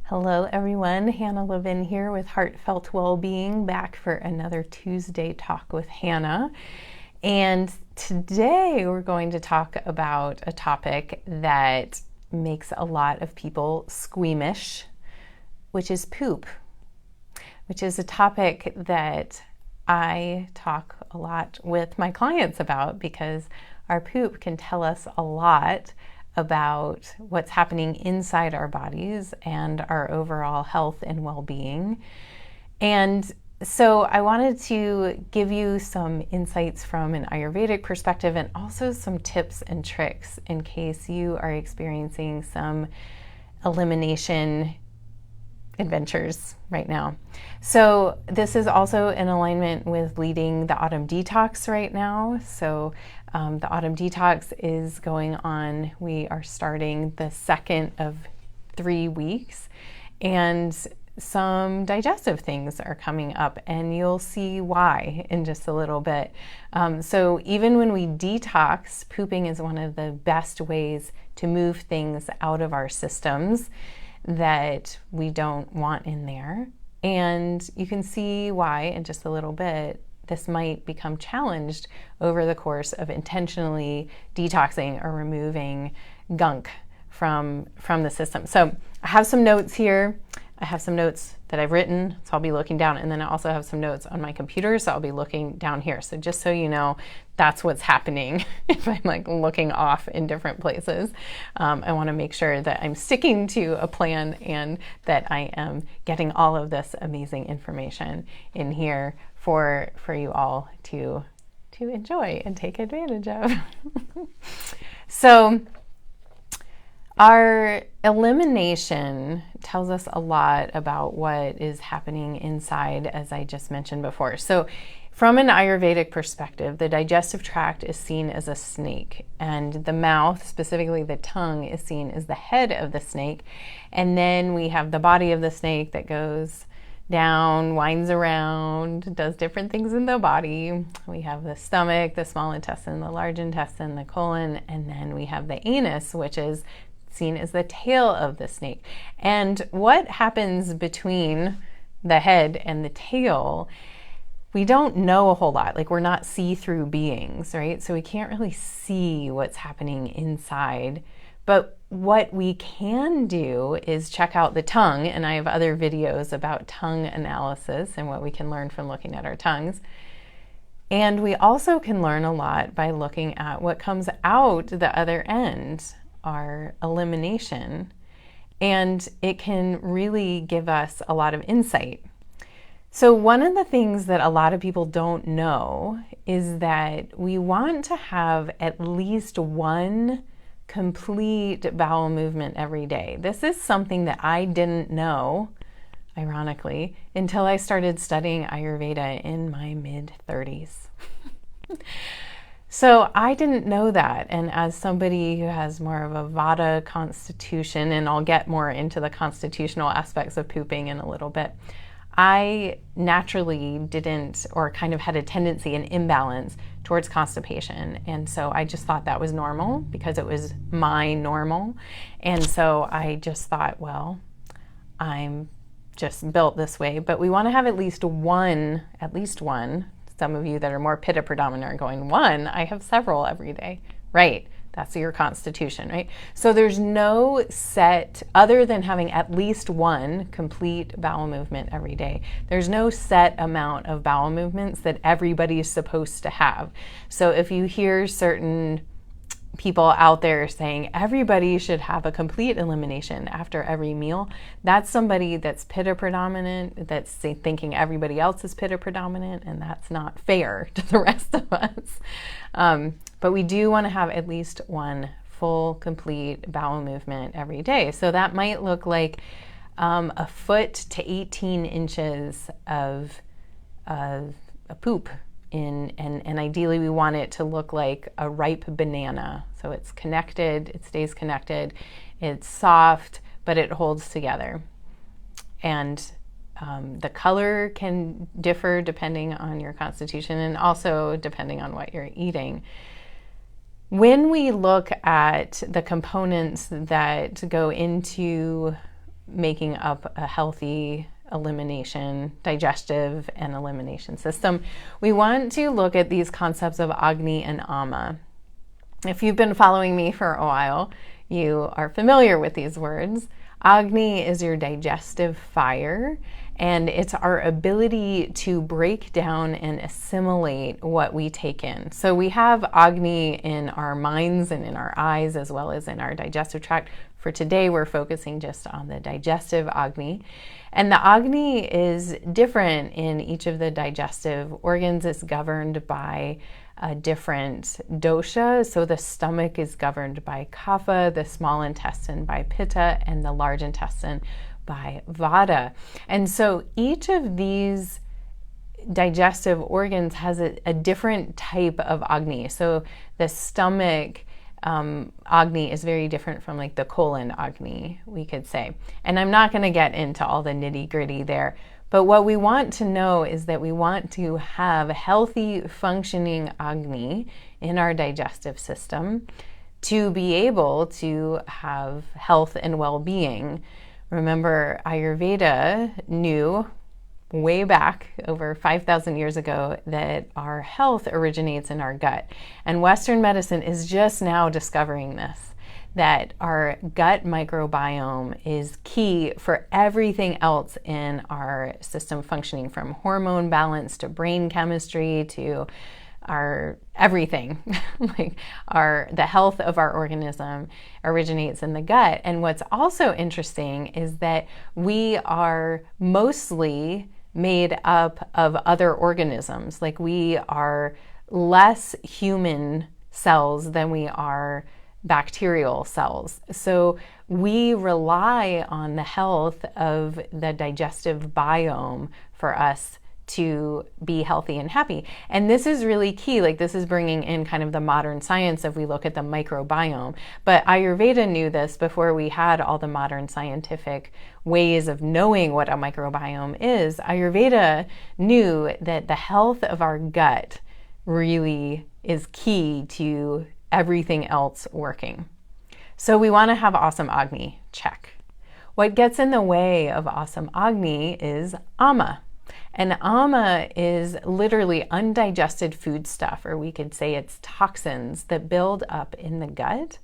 Hello everyone, Hannah Levin here with Heartfelt Wellbeing, back for another Tuesday Talk with Hannah. And today we're going to talk about a topic that makes a lot of people squeamish, which is poop, which is a topic that I talk a lot with my clients about because our poop can tell us a lot about what's happening inside our bodies and our overall health and well-being. And so I wanted to give you some insights from an Ayurvedic perspective and also some tips and tricks in case you are experiencing some elimination adventures right now. So this is also in alignment with leading the autumn detox right now. So the autumn detox is going on. We are starting the second of 3 weeks, and some digestive things are coming up, and you'll see why in just a little bit. So even when we detox, pooping is one of the best ways to move things out of our systems that we don't want in there. And you can see why in just a little bit this might become challenged over the course of intentionally detoxing or removing gunk from the system. So I have some notes here. I have some notes that I've written, so I'll be looking down, and then I also have some notes on my computer, so I'll be looking down here. So just so you know, that's what's happening if I'm like looking off in different places. I want to make sure that I'm sticking to a plan and that I am getting all of this amazing information in here for you all to enjoy and take advantage of. So our elimination tells us a lot about what is happening inside, as I just mentioned before. So from an Ayurvedic perspective, the digestive tract is seen as a snake, and the mouth, specifically the tongue, is seen as the head of the snake. And then we have the body of the snake that goes down, winds around, does different things in the body. We have the stomach, the small intestine, the large intestine, the colon, and then we have the anus, which is seen as the tail of the snake. And what happens between the head and the tail, we don't know a whole lot. Like, we're not see-through beings, right? So we can't really see what's happening inside. But what we can do is check out the tongue, and I have other videos about tongue analysis and what we can learn from looking at our tongues. And we also can learn a lot by looking at what comes out the other end, our elimination, and it can really give us a lot of insight. So one of the things that a lot of people don't know is that we want to have at least one complete bowel movement every day. This is something that I didn't know, ironically, until I started studying Ayurveda in my mid-30s. So I didn't know that, and as somebody who has more of a Vata constitution, and I'll get more into the constitutional aspects of pooping in a little bit, I naturally didn't, or kind of had a tendency, an imbalance towards constipation. And so I just thought that was normal because it was my normal. And so I just thought, well, I'm just built this way. But we want to have at least one. Some of you that are more Pitta predominant are going, one, I have several every day. Right. That's your constitution, right? So there's no set, other than having at least one complete bowel movement every day, there's no set amount of bowel movements that everybody is supposed to have. So if you hear certain people out there saying everybody should have a complete elimination after every meal, that's somebody that's Pitta predominant, that's thinking everybody else is Pitta predominant, and that's not fair to the rest of us. But we do want to have at least one full, complete bowel movement every day. So that might look like a foot to 18 inches of a poop. And ideally we want it to look like a ripe banana. So it's connected, it stays connected, it's soft, but it holds together. And the color can differ depending on your constitution and also depending on what you're eating. When we look at the components that go into making up a healthy digestive and elimination system, we want to look at these concepts of Agni and Ama. If you've been following me for a while, you are familiar with these words. Agni is your digestive fire, and it's our ability to break down and assimilate what we take in. So we have Agni in our minds and in our eyes, as well as in our digestive tract. For today, we're focusing just on the digestive Agni. And the Agni is different in each of the digestive organs. It's governed by a different dosha. So the stomach is governed by Kapha, the small intestine by Pitta, and the large intestine by Vata. And so each of these digestive organs has a different type of Agni. So the stomach Agni is very different from like the colon Agni, we could say. And I'm not going to get into all the nitty-gritty there, but what we want to know is that we want to have healthy functioning Agni in our digestive system to be able to have health and well-being. Remember, Ayurveda knew way back over 5,000 years ago that our health originates in our gut. And Western medicine is just now discovering this, that our gut microbiome is key for everything else in our system functioning, from hormone balance to brain chemistry to our everything. The health of our organism originates in the gut. And what's also interesting is that we are mostly made up of other organisms. Like, we are less human cells than we are bacterial cells. So we rely on the health of the digestive biome for us to be healthy and happy. And this is really key. Like, this is bringing in kind of the modern science if we look at the microbiome. But Ayurveda knew this before we had all the modern scientific ways of knowing what a microbiome is. Ayurveda knew that the health of our gut really is key to everything else working. So we want to have awesome Agni, check. What gets in the way of awesome Agni is Ama. And Ama is literally undigested food stuff, or we could say it's toxins that build up in the gut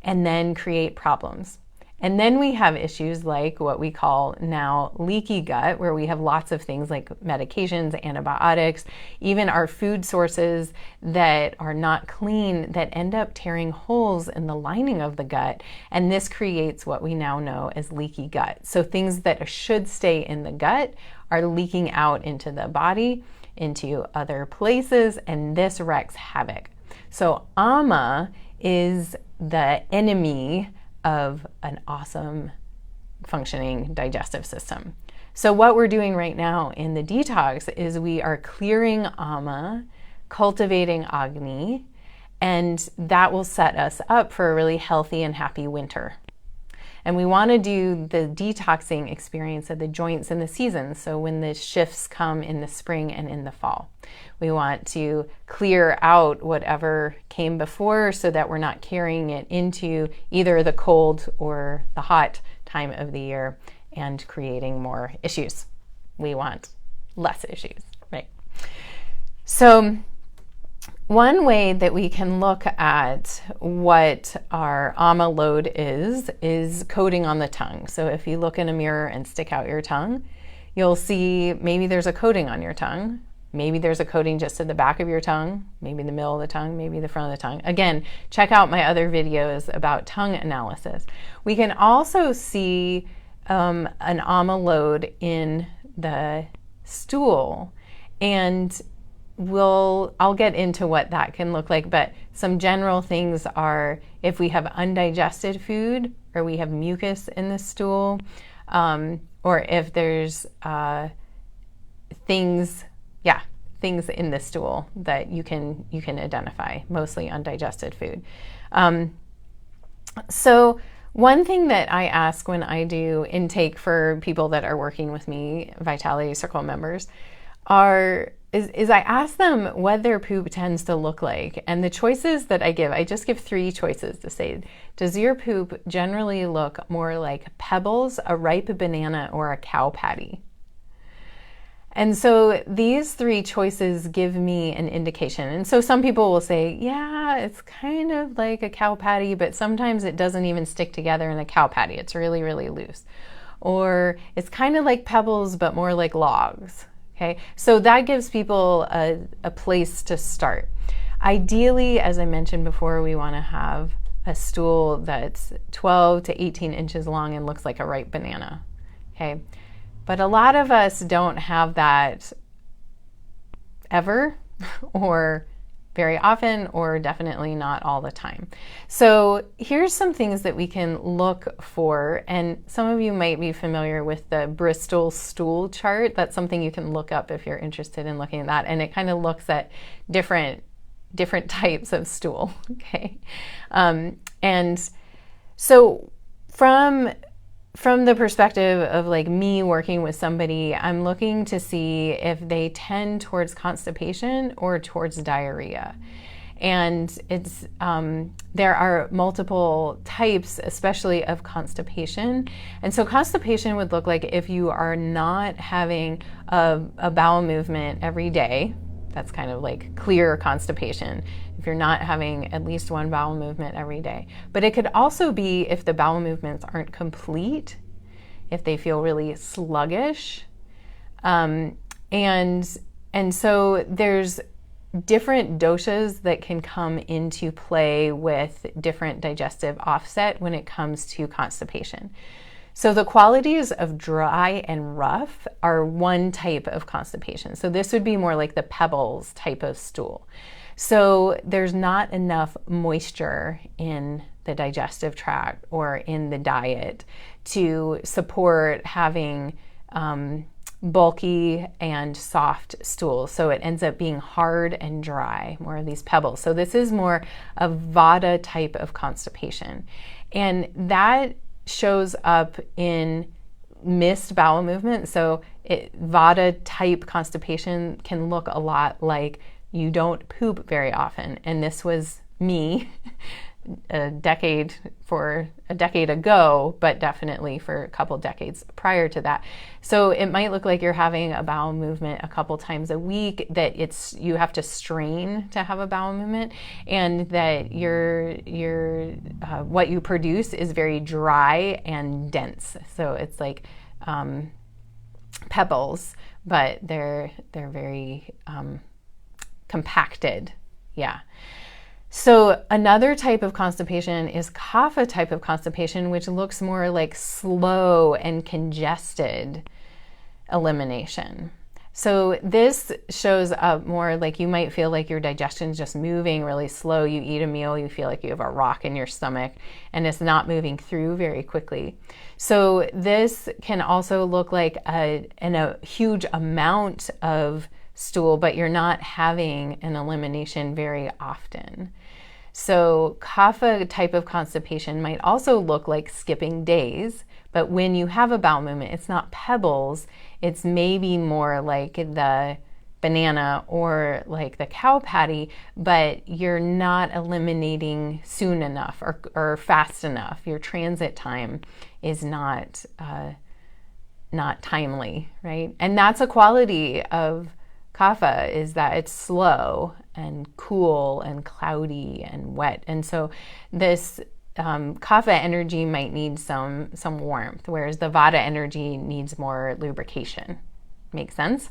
and then create problems. And then we have issues like what we call now leaky gut, where we have lots of things like medications, antibiotics, even our food sources that are not clean that end up tearing holes in the lining of the gut. And this creates what we now know as leaky gut. So things that should stay in the gut are leaking out into the body, into other places, and this wreaks havoc. So Ama is the enemy of an awesome functioning digestive system. So what we're doing right now in the detox is we are clearing Ama, cultivating Agni, and that will set us up for a really healthy and happy winter. And we want to do the detoxing experience of the joints in the seasons. So when the shifts come in the spring and in the fall, we want to clear out whatever came before so that we're not carrying it into either the cold or the hot time of the year and creating more issues. We want less issues, right? So one way that we can look at what our Ama load is coating on the tongue. So if you look in a mirror and stick out your tongue, you'll see maybe there's a coating on your tongue. Maybe there's a coating just at the back of your tongue, maybe the middle of the tongue, maybe the front of the tongue. Again, check out my other videos about tongue analysis. We can also see an Ama load in the stool, and I'll get into what that can look like, but some general things are if we have undigested food or we have mucus in the stool, or if there's things in the stool that you can identify, mostly undigested food. So one thing that I ask when I do intake for people that are working with me, Vitality Circle members, are is I ask them what their poop tends to look like. And the choices that I just give 3 choices to say, does your poop generally look more like pebbles, a ripe banana, or a cow patty? And so these 3 choices give me an indication. And so some people will say, yeah, it's kind of like a cow patty, but sometimes it doesn't even stick together in a cow patty. It's really, really loose. Or it's kind of like pebbles, but more like logs. Okay, so that gives people a place to start. Ideally, as I mentioned before, we want to have a stool that's 12 to 18 inches long and looks like a ripe banana. Okay, but a lot of us don't have that ever, or very often, or definitely not all the time. So here's some things that we can look for, and some of you might be familiar with the Bristol stool chart. That's something you can look up if you're interested in looking at that, and it kind of looks at different types of stool. Okay, and so from the perspective of like me working with somebody, I'm looking to see if they tend towards constipation or towards diarrhea. And it's there are multiple types, especially of constipation. And so constipation would look like if you are not having a bowel movement every day. That's kind of like clear constipation, if you're not having at least one bowel movement every day. But it could also be if the bowel movements aren't complete, if they feel really sluggish. And so there's different doshas that can come into play with different digestive offset when it comes to constipation. So the qualities of dry and rough are one type of constipation. So this would be more like the pebbles type of stool. So there's not enough moisture in the digestive tract or in the diet to support having bulky and soft stools. So it ends up being hard and dry, more of these pebbles. So this is more a Vata type of constipation. And that shows up in missed bowel movement. So Vata type constipation can look a lot like you don't poop very often. And this was me a decade ago, but definitely for a couple decades prior to that. So it might look like you're having a bowel movement a couple times a week, that you have to strain to have a bowel movement, and that your what you produce is very dry and dense. So it's like pebbles, but they're very compacted. Yeah. So another type of constipation is Kapha type of constipation, which looks more like slow and congested elimination. So this shows up more like you might feel like your digestion's just moving really slow. You eat a meal, you feel like you have a rock in your stomach, and it's not moving through very quickly. So this can also look like a huge amount of stool, but you're not having an elimination very often. So Kapha type of constipation might also look like skipping days, but when you have a bowel movement, it's not pebbles, it's maybe more like the banana or like the cow patty, but you're not eliminating soon enough or fast enough. Your transit time is not timely, right? And that's a quality of Kapha, is that it's slow and cool and cloudy and wet. And so this Kapha energy might need some warmth, whereas the Vata energy needs more lubrication. Make sense?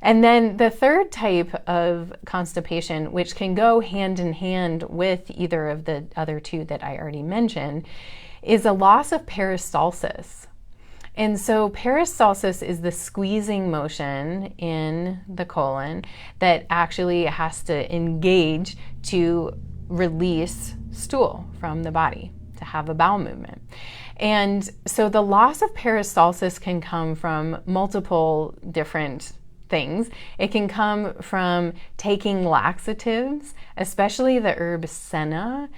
And then the third type of constipation, which can go hand in hand with either of the other two that I already mentioned, is a loss of peristalsis. And so peristalsis is the squeezing motion in the colon that actually has to engage to release stool from the body, to have a bowel movement. And so the loss of peristalsis can come from multiple different things. It can come from taking laxatives, especially the herb senna,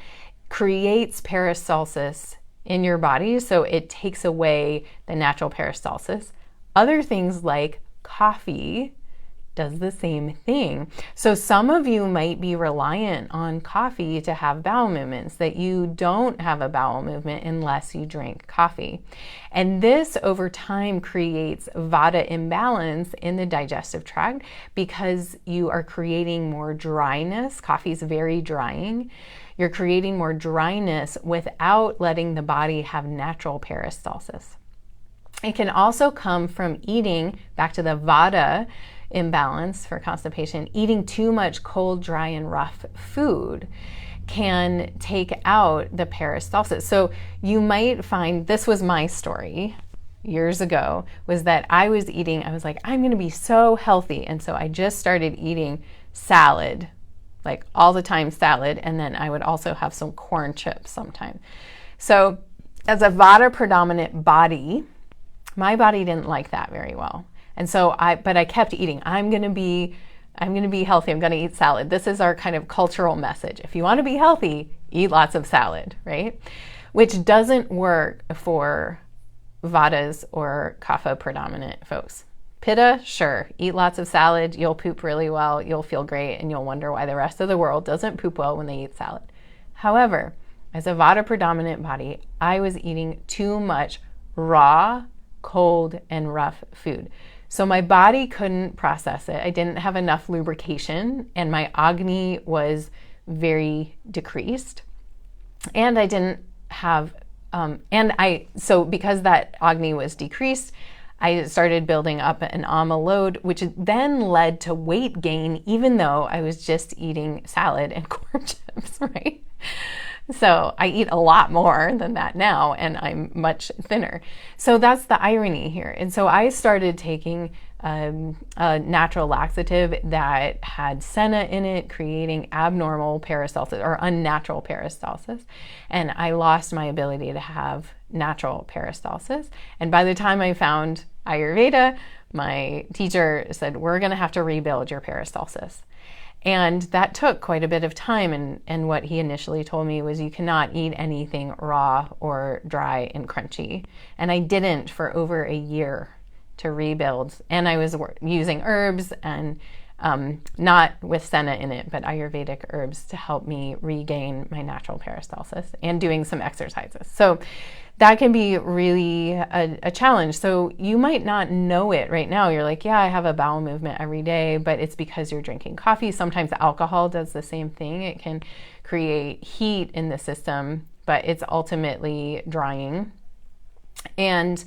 creates peristalsis in your body, so it takes away the natural peristalsis. Other things like coffee does the same thing. So some of you might be reliant on coffee to have bowel movements, that you don't have a bowel movement unless you drink coffee. And this over time creates vata imbalance in the digestive tract because you are creating more dryness. Coffee is very drying. You're creating more dryness without letting the body have natural peristalsis. It can also come from eating, back to the vata imbalance for constipation, eating too much cold, dry, and rough food can take out the peristalsis. So you might find, this was my story years ago, was that I was like, I'm going to be so healthy. And so I just started eating salad, like all the time salad, and then I would also have some corn chips sometimes. So as a vata predominant body, my body didn't like that very well. And so I kept eating. I'm going to be healthy. I'm going to eat salad. This is our kind of cultural message. If you want to be healthy, eat lots of salad, right? Which doesn't work for vatas or kapha predominant folks. Pitta, sure, eat lots of salad, you'll poop really well, you'll feel great, and you'll wonder why the rest of the world doesn't poop well when they eat salad. However, as a vata predominant body, I was eating too much raw, cold, and rough food. So my body couldn't process it. I didn't have enough lubrication, and my Agni was very decreased. And I didn't have, so because that Agni was decreased, I started building up an Ama load, which then led to weight gain, even though I was just eating salad and corn chips, right? So I eat a lot more than that now, and I'm much thinner. So that's the irony here. And so I started taking a natural laxative that had senna in it, creating abnormal peristalsis or unnatural peristalsis. And I lost my ability to have natural peristalsis. And by the time I found Ayurveda, my teacher said, we're going to have to rebuild your peristalsis. And that took quite a bit of time. And what he initially told me was, you cannot eat anything raw or dry and crunchy. And I didn't for over a year to rebuild. And I was using herbs and not with senna in it, but Ayurvedic herbs to help me regain my natural peristalsis and doing some exercises. So that can be really a challenge. So you might not know it right now. You're like, yeah, I have a bowel movement every day, but it's because you're drinking coffee. Sometimes alcohol does the same thing. It can create heat in the system, but it's ultimately drying. And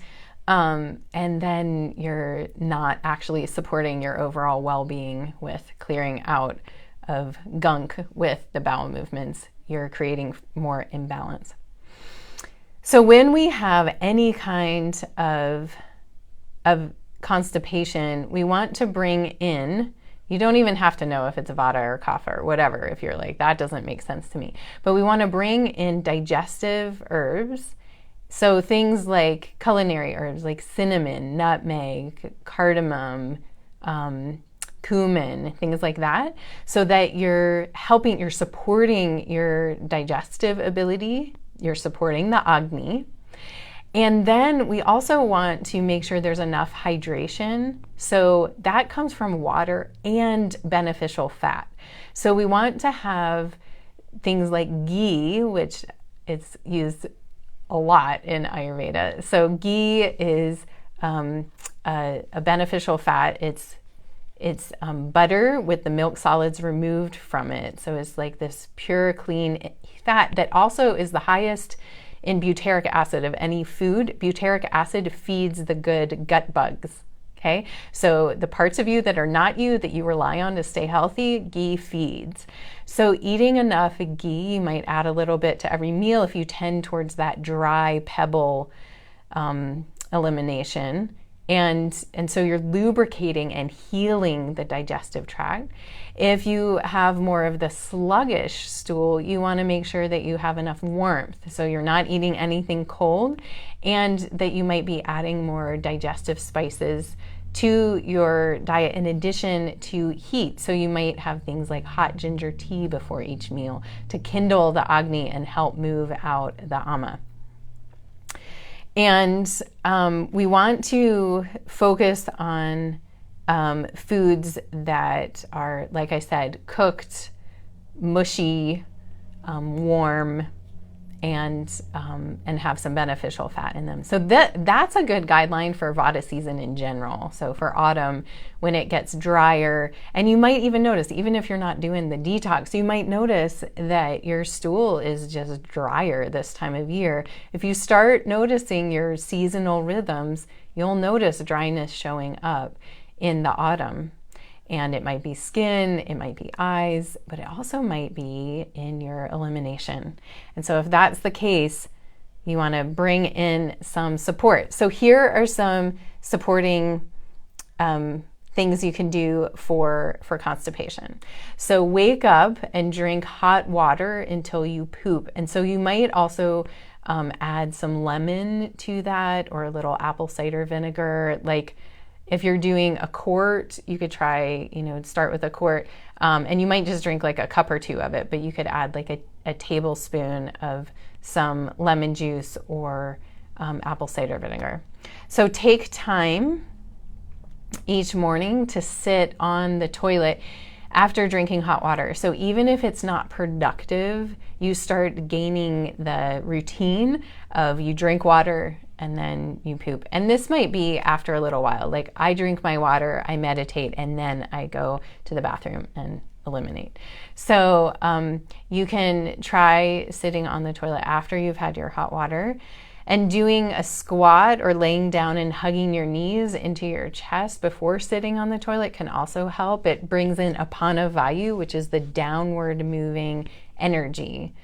then you're not actually supporting your overall well-being with clearing out of gunk with the bowel movements. You're creating more imbalance. So when we have any kind of constipation, we want to bring in, you don't even have to know if it's vata or kapha or whatever, if you're like, that doesn't make sense to me. But we want to bring in digestive herbs. So things like culinary herbs like cinnamon, nutmeg, cardamom, cumin, things like that, so that you're supporting your digestive ability, you're supporting the Agni. And then we also want to make sure there's enough hydration. So that comes from water and beneficial fat. So we want to have things like ghee, which it's used a lot in Ayurveda. So ghee is a beneficial fat. It's butter with the milk solids removed from it. So it's like this pure, clean fat that also is the highest in butyric acid of any food. Butyric acid feeds the good gut bugs. Okay, so the parts of you that are not you, that you rely on to stay healthy, ghee feeds. So eating enough ghee, you might add a little bit to every meal if you tend towards that dry pebble elimination. And so you're lubricating and healing the digestive tract. If you have more of the sluggish stool, you want to make sure that you have enough warmth. So you're not eating anything cold, and that you might be adding more digestive spices to your diet in addition to heat. So you might have things like hot ginger tea before each meal to kindle the Agni and help move out the Ama. And we want to focus on foods that are, like I said, cooked, mushy, warm, and have some beneficial fat in them. So that's a good guideline for Vata season in general. So for autumn, when it gets drier, and you might even notice, even if you're not doing the detox, you might notice that your stool is just drier this time of year. If you start noticing your seasonal rhythms, you'll notice dryness showing up in the autumn. And it might be skin, it might be eyes, but it also might be in your elimination. And so if that's the case, you want to bring in some support. So here are some supporting things you can do for constipation. So wake up and drink hot water until you poop. And so you might also add some lemon to that, or a little apple cider vinegar. Like, if you're doing a quart, you could try, start with a quart, and you might just drink like a cup or two of it, but you could add like a tablespoon of some lemon juice or apple cider vinegar. So take time each morning to sit on the toilet after drinking hot water. So even if it's not productive, you start gaining the routine of you drink water and then you poop. And this might be after a little while. Like, I drink my water, I meditate, and then I go to the bathroom and eliminate. So you can try sitting on the toilet after you've had your hot water, and doing a squat or laying down and hugging your knees into your chest before sitting on the toilet can also help. It brings in Apana Vayu, which is the downward moving energy.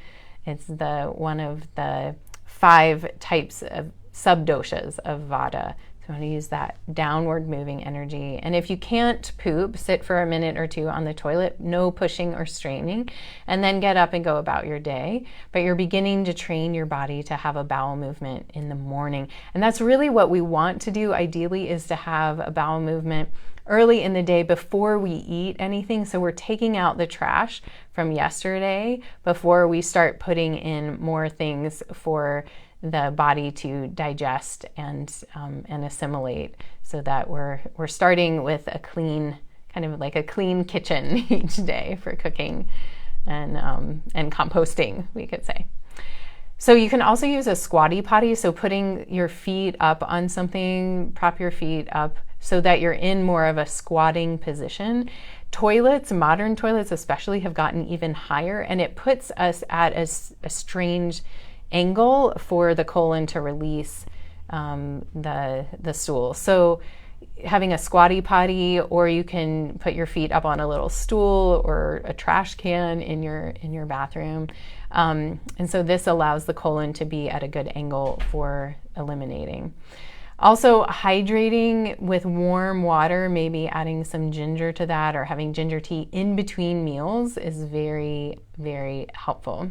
It's one of the 5 types of subdoshas of Vata. So I'm going to use that downward moving energy. And if you can't poop, sit for a minute or two on the toilet, no pushing or straining, and then get up and go about your day. But you're beginning to train your body to have a bowel movement in the morning. And that's really what we want to do, ideally, is to have a bowel movement early in the day before we eat anything. So we're taking out the trash from yesterday before we start putting in more things for the body to digest and assimilate, so that we're starting with a clean, kind of like a clean kitchen each day for cooking and composting, we could say. So you can also use a squatty potty, so putting your feet up on something, prop your feet up so that you're in more of a squatting position. Toilets, modern toilets especially, have gotten even higher, and it puts us at a strange angle for the colon to release the stool. So having a squatty potty, or you can put your feet up on a little stool or a trash can in your bathroom. And so this allows the colon to be at a good angle for eliminating. Also, hydrating with warm water, maybe adding some ginger to that, or having ginger tea in between meals, is very, very helpful.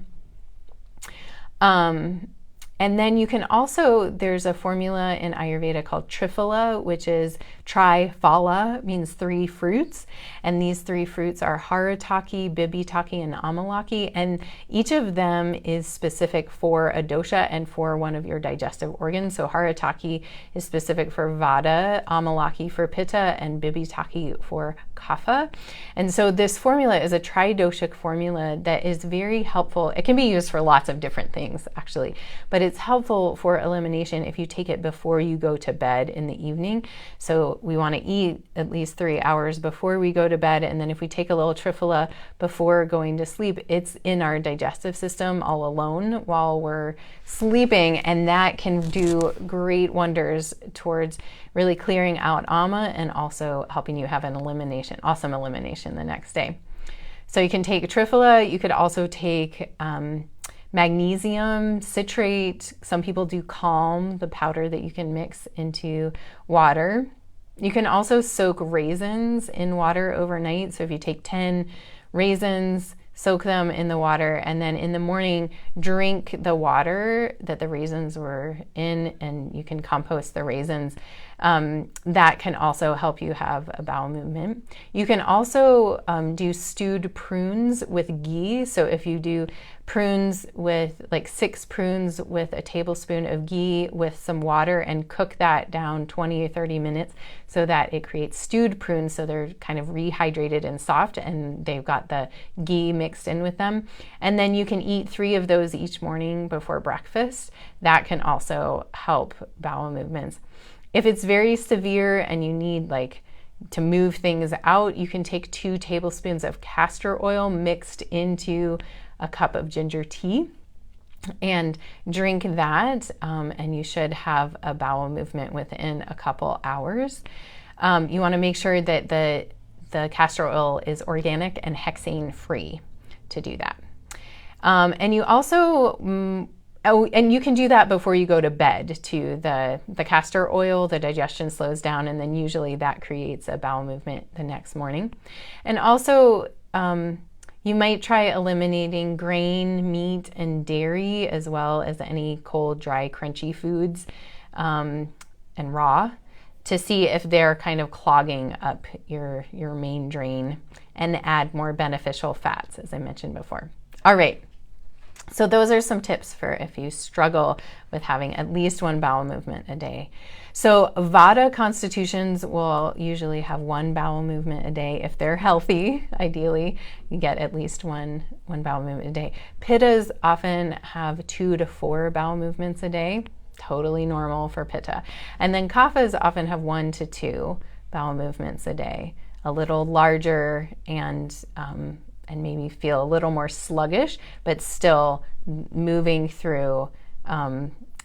And then you can also, there's a formula in Ayurveda called Triphala, which is Triphala, means 3 fruits. And these 3 fruits are Haritaki, Bibitaki, and Amalaki. And each of them is specific for a dosha and for one of your digestive organs. So Haritaki is specific for Vata, Amalaki for Pitta, and Bibitaki for Kapha. And so this formula is a tridoshic formula that is very helpful. It can be used for lots of different things, actually, but it's helpful for elimination if you take it before you go to bed in the evening. So we want to eat at least 3 hours before we go to bed, and then if we take a little Triphala before going to sleep, it's in our digestive system all alone while we're sleeping, and that can do great wonders towards really clearing out ama and also helping you have an awesome elimination the next day. So you can take Triphala. You could also take magnesium citrate. Some people do Calm, the powder that you can mix into water. You can also soak raisins in water overnight. So if you take 10 raisins, soak them in the water, and then in the morning drink the water that the raisins were in, and you can compost the raisins. That can also help you have a bowel movement. You can also do stewed prunes with ghee. So if you do prunes with like 6 prunes with a tablespoon of ghee with some water, and cook that down 20 or 30 minutes so that it creates stewed prunes, so they're kind of rehydrated and soft and they've got the ghee mixed in with them. And then you can eat 3 of those each morning before breakfast. That can also help bowel movements. If it's very severe and you need like to move things out, you can take 2 tablespoons of castor oil mixed into a cup of ginger tea and drink that, and you should have a bowel movement within a couple hours. You want to make sure that the castor oil is organic and hexane free to do that. And you also and you can do that before you go to bed too. The castor oil, the digestion slows down, and then usually that creates a bowel movement the next morning. And also, you might try eliminating grain, meat, and dairy, as well as any cold, dry, crunchy foods and raw, to see if they're kind of clogging up your main drain, and add more beneficial fats, as I mentioned before. All right. So those are some tips for if you struggle with having at least 1 bowel movement a day. So Vata constitutions will usually have 1 bowel movement a day. If they're healthy, ideally, you get at least one bowel movement a day. Pittas often have 2 to 4 bowel movements a day, totally normal for Pitta. And then Kaphas often have 1 to 2 bowel movements a day, a little larger and maybe feel a little more sluggish, but still moving through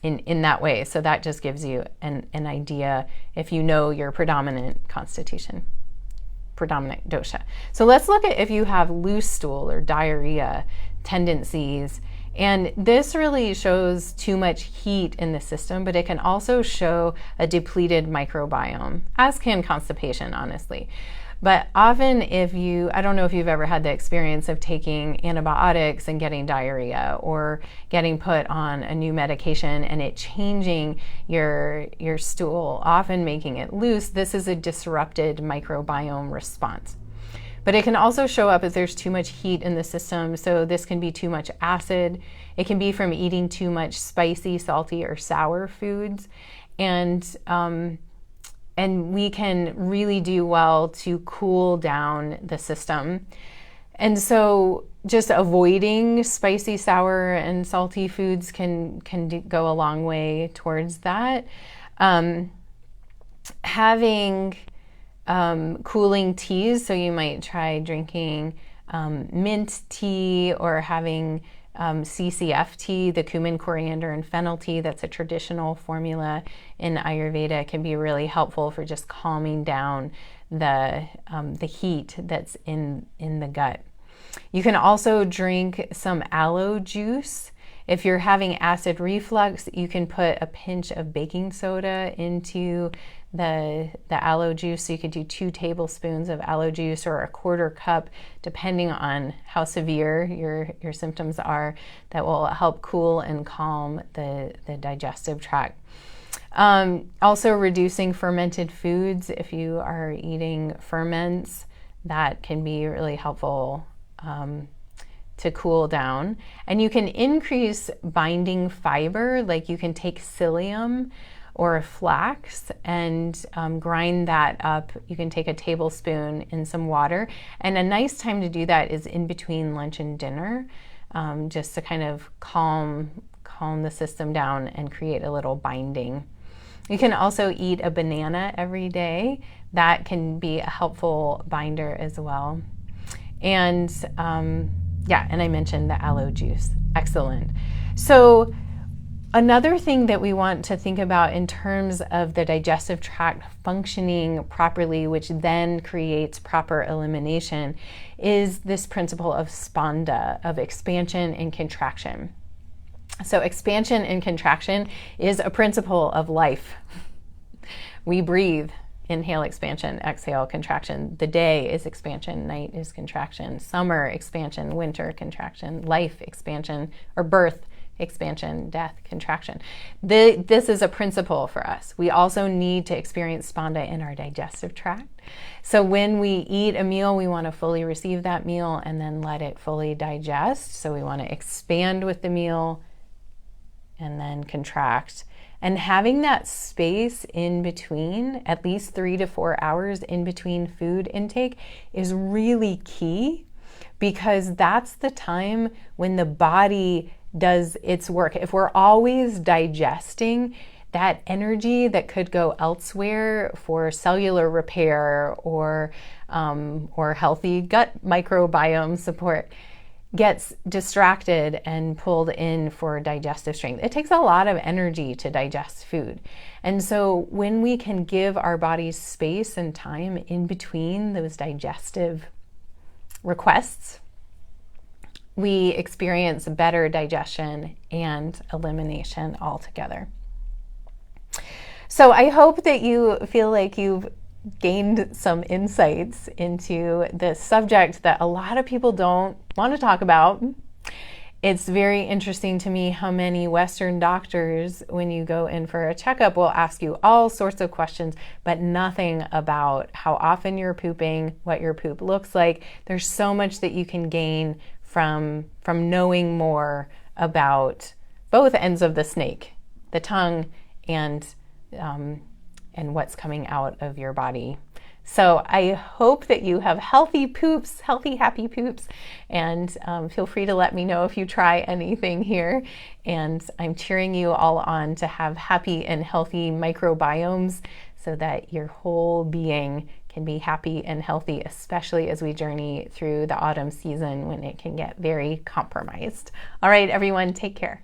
in that way. So that just gives you an idea if you know your predominant constitution, predominant dosha. So let's look at if you have loose stool or diarrhea tendencies. And this really shows too much heat in the system, but it can also show a depleted microbiome, as can constipation, honestly. But often I don't know if you've ever had the experience of taking antibiotics and getting diarrhea, or getting put on a new medication and it changing your stool, often making it loose. This is a disrupted microbiome response. But it can also show up as there's too much heat in the system. So this can be too much acid. It can be from eating too much spicy, salty, or sour foods. And we can really do well to cool down the system. And so just avoiding spicy, sour, and salty foods can go a long way towards that. Having cooling teas, so you might try drinking mint tea, or having CCF tea, the cumin, coriander, and fennel tea. That's a traditional formula in Ayurveda. It can be really helpful for just calming down the heat that's in the gut. You can also drink some aloe juice. If you're having acid reflux, you can put a pinch of baking soda into the aloe juice. So you could do 2 tablespoons of aloe juice, or a 1/4 cup, depending on how severe your symptoms are. That will help cool and calm the digestive tract. Also reducing fermented foods. If you are eating ferments, that can be really helpful to cool down. And you can increase binding fiber, like you can take psyllium or flax and grind that up. You can take a tablespoon in some water. And a nice time to do that is in between lunch and dinner, just to kind of calm the system down and create a little binding. You can also eat a banana every day. That can be a helpful binder as well. And and I mentioned the aloe juice. Excellent. So another thing that we want to think about in terms of the digestive tract functioning properly, which then creates proper elimination, is this principle of spanda, of expansion and contraction. So expansion and contraction is a principle of life. We breathe. Inhale, expansion, exhale, contraction. The day is expansion, night is contraction. Summer, expansion, winter, contraction. Life, expansion, or birth, expansion, death, contraction. This is a principle for us. We also need to experience spanda in our digestive tract. So when we eat a meal, we want to fully receive that meal and then let it fully digest. So we want to expand with the meal and then contract. And having that space in between, at least 3 to 4 hours in between food intake, is really key, because that's the time when the body does its work. If we're always digesting, that energy that could go elsewhere for cellular repair or healthy gut microbiome support gets distracted and pulled in for digestive strength. It takes a lot of energy to digest food. And so when we can give our bodies space and time in between those digestive requests, we experience better digestion and elimination altogether. So I hope that you feel like you've gained some insights into this subject that a lot of people don't want to talk about. It's very interesting to me how many Western doctors, when you go in for a checkup, will ask you all sorts of questions, but nothing about how often you're pooping, what your poop looks like. There's so much that you can gain from knowing more about both ends of the snake, the tongue and what's coming out of your body. So I hope that you have healthy poops, healthy, happy poops, and feel free to let me know if you try anything here. And I'm cheering you all on to have happy and healthy microbiomes so that your whole being can be happy and healthy, especially as we journey through the autumn season when it can get very compromised. All right, everyone, take care.